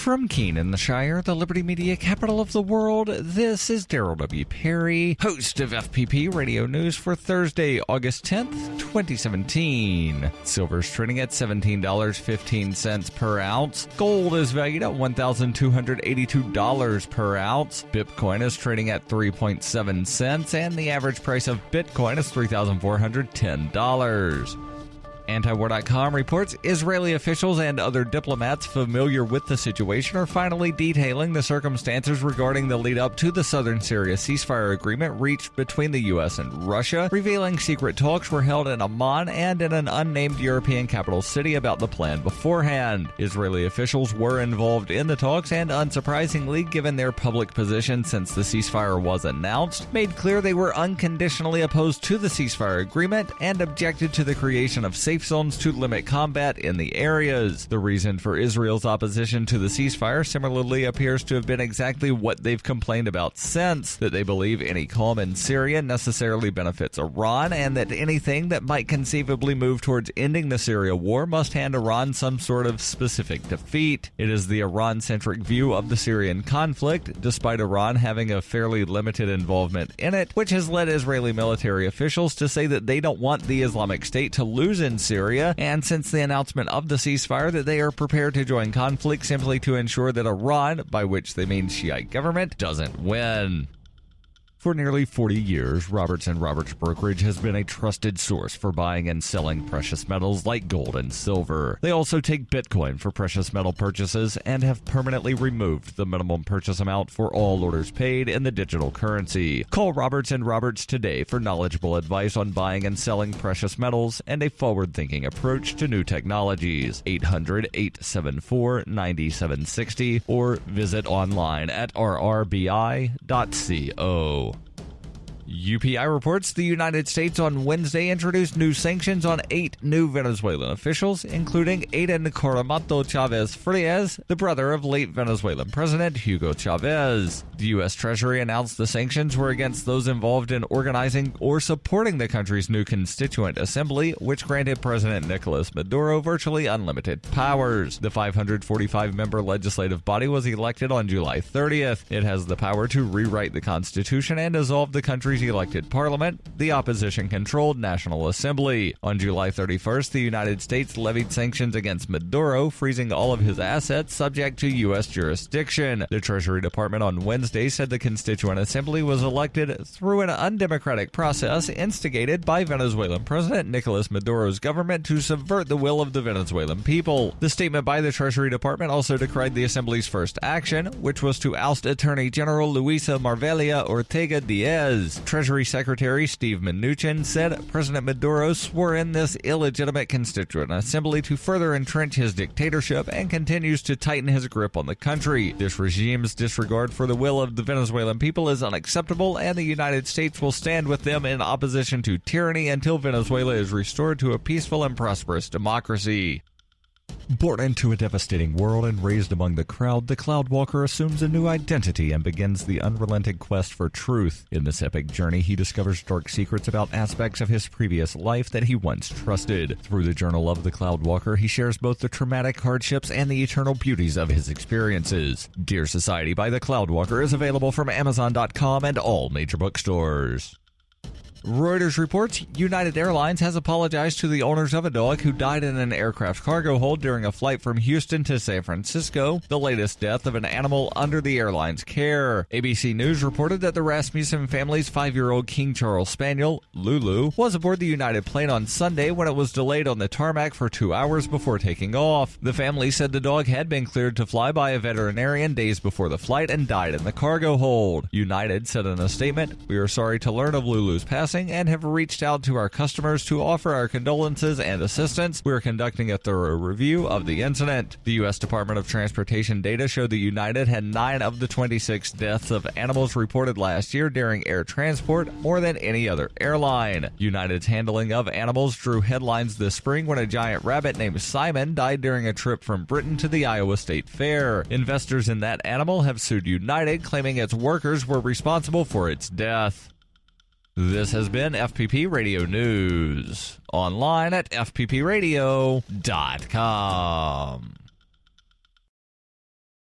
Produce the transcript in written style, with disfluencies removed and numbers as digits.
From Keene in the Shire, the Liberty Media capital of the world, this is Daryl W. Perry, host of FPP Radio News for Thursday, August 10th, 2017. Silver's trading at $17.15 per ounce. Gold is valued at $1,282 per ounce. Bitcoin is trading at 3.7 cents, and the average price of Bitcoin is $3,410. Antiwar.com reports Israeli officials and other diplomats familiar with the situation are finally detailing the circumstances regarding the lead-up to the southern Syria ceasefire agreement reached between the U.S. and Russia, revealing secret talks were held in Amman and in an unnamed European capital city about the plan beforehand. Israeli officials were involved in the talks and, unsurprisingly, given their public position since the ceasefire was announced, made clear they were unconditionally opposed to the ceasefire agreement and objected to the creation of safe zones to limit combat in the areas. The reason for Israel's opposition to the ceasefire similarly appears to have been exactly what they've complained about since, that they believe any calm in Syria necessarily benefits Iran, and that anything that might conceivably move towards ending the Syria war must hand Iran some sort of specific defeat. It is the Iran-centric view of the Syrian conflict, despite Iran having a fairly limited involvement in it, which has led Israeli military officials to say that they don't want the Islamic State to lose in Syria, and since the announcement of the ceasefire that they are prepared to join conflict simply to ensure that Iran, by which they mean Shiite government, doesn't win. For nearly 40 years, Roberts & Roberts Brokerage has been a trusted source for buying and selling precious metals like gold and silver. They also take Bitcoin for precious metal purchases and have permanently removed the minimum purchase amount for all orders paid in the digital currency. Call Roberts & Roberts today for knowledgeable advice on buying and selling precious metals and a forward-thinking approach to new technologies. 800-874-9760 or visit online at rrbi.co. UPI reports the United States on Wednesday introduced new sanctions on 8 new Venezuelan officials, including Aiden Coramato Chavez Frias, the brother of late Venezuelan President Hugo Chavez. The U.S. Treasury announced the sanctions were against those involved in organizing or supporting the country's new Constituent Assembly, which granted President Nicolas Maduro virtually unlimited powers. The 545-member legislative body was elected on July 30th. It has the power to rewrite the Constitution and dissolve the country's elected parliament, the opposition-controlled National Assembly. On July 31st, the United States levied sanctions against Maduro, freezing all of his assets subject to U.S. jurisdiction. The Treasury Department on Wednesday said the Constituent Assembly was elected through an undemocratic process instigated by Venezuelan President Nicolas Maduro's government to subvert the will of the Venezuelan people. The statement by the Treasury Department also decried the Assembly's first action, which was to oust Attorney General Luisa Marvelia Ortega Diaz. Treasury Secretary Steve Mnuchin said President Maduro swore in this illegitimate Constituent Assembly to further entrench his dictatorship and continues to tighten his grip on the country. This regime's disregard for the will of the Venezuelan people is unacceptable, and the United States will stand with them in opposition to tyranny until Venezuela is restored to a peaceful and prosperous democracy. Born into a devastating world and raised among the crowd, the Cloudwalker assumes a new identity and begins the unrelenting quest for truth. In this epic journey, he discovers dark secrets about aspects of his previous life that he once trusted. Through the Journal of the Cloudwalker, he shares both the traumatic hardships and the eternal beauties of his experiences. Dear Society by the Cloudwalker is available from Amazon.com and all major bookstores. Reuters reports United Airlines has apologized to the owners of a dog who died in an aircraft cargo hold during a flight from Houston to San Francisco, the latest death of an animal under the airline's care. ABC News reported that the Rasmussen family's 5-year-old King Charles Spaniel, Lulu, was aboard the United plane on Sunday when it was delayed on the tarmac for 2 hours before taking off. The family said the dog had been cleared to fly by a veterinarian days before the flight and died in the cargo hold. United said in a statement, "We are sorry to learn of Lulu's passing and have reached out to our customers to offer our condolences and assistance. We are conducting a thorough review of the incident." The U.S. Department of Transportation data showed that United had 9 of the 26 deaths of animals reported last year during air transport, more than any other airline. United's handling of animals drew headlines this spring when a giant rabbit named Simon died during a trip from Britain to the Iowa State Fair. Investors in that animal have sued United, claiming its workers were responsible for its death. This has been FPP Radio News, online at fppradio.com.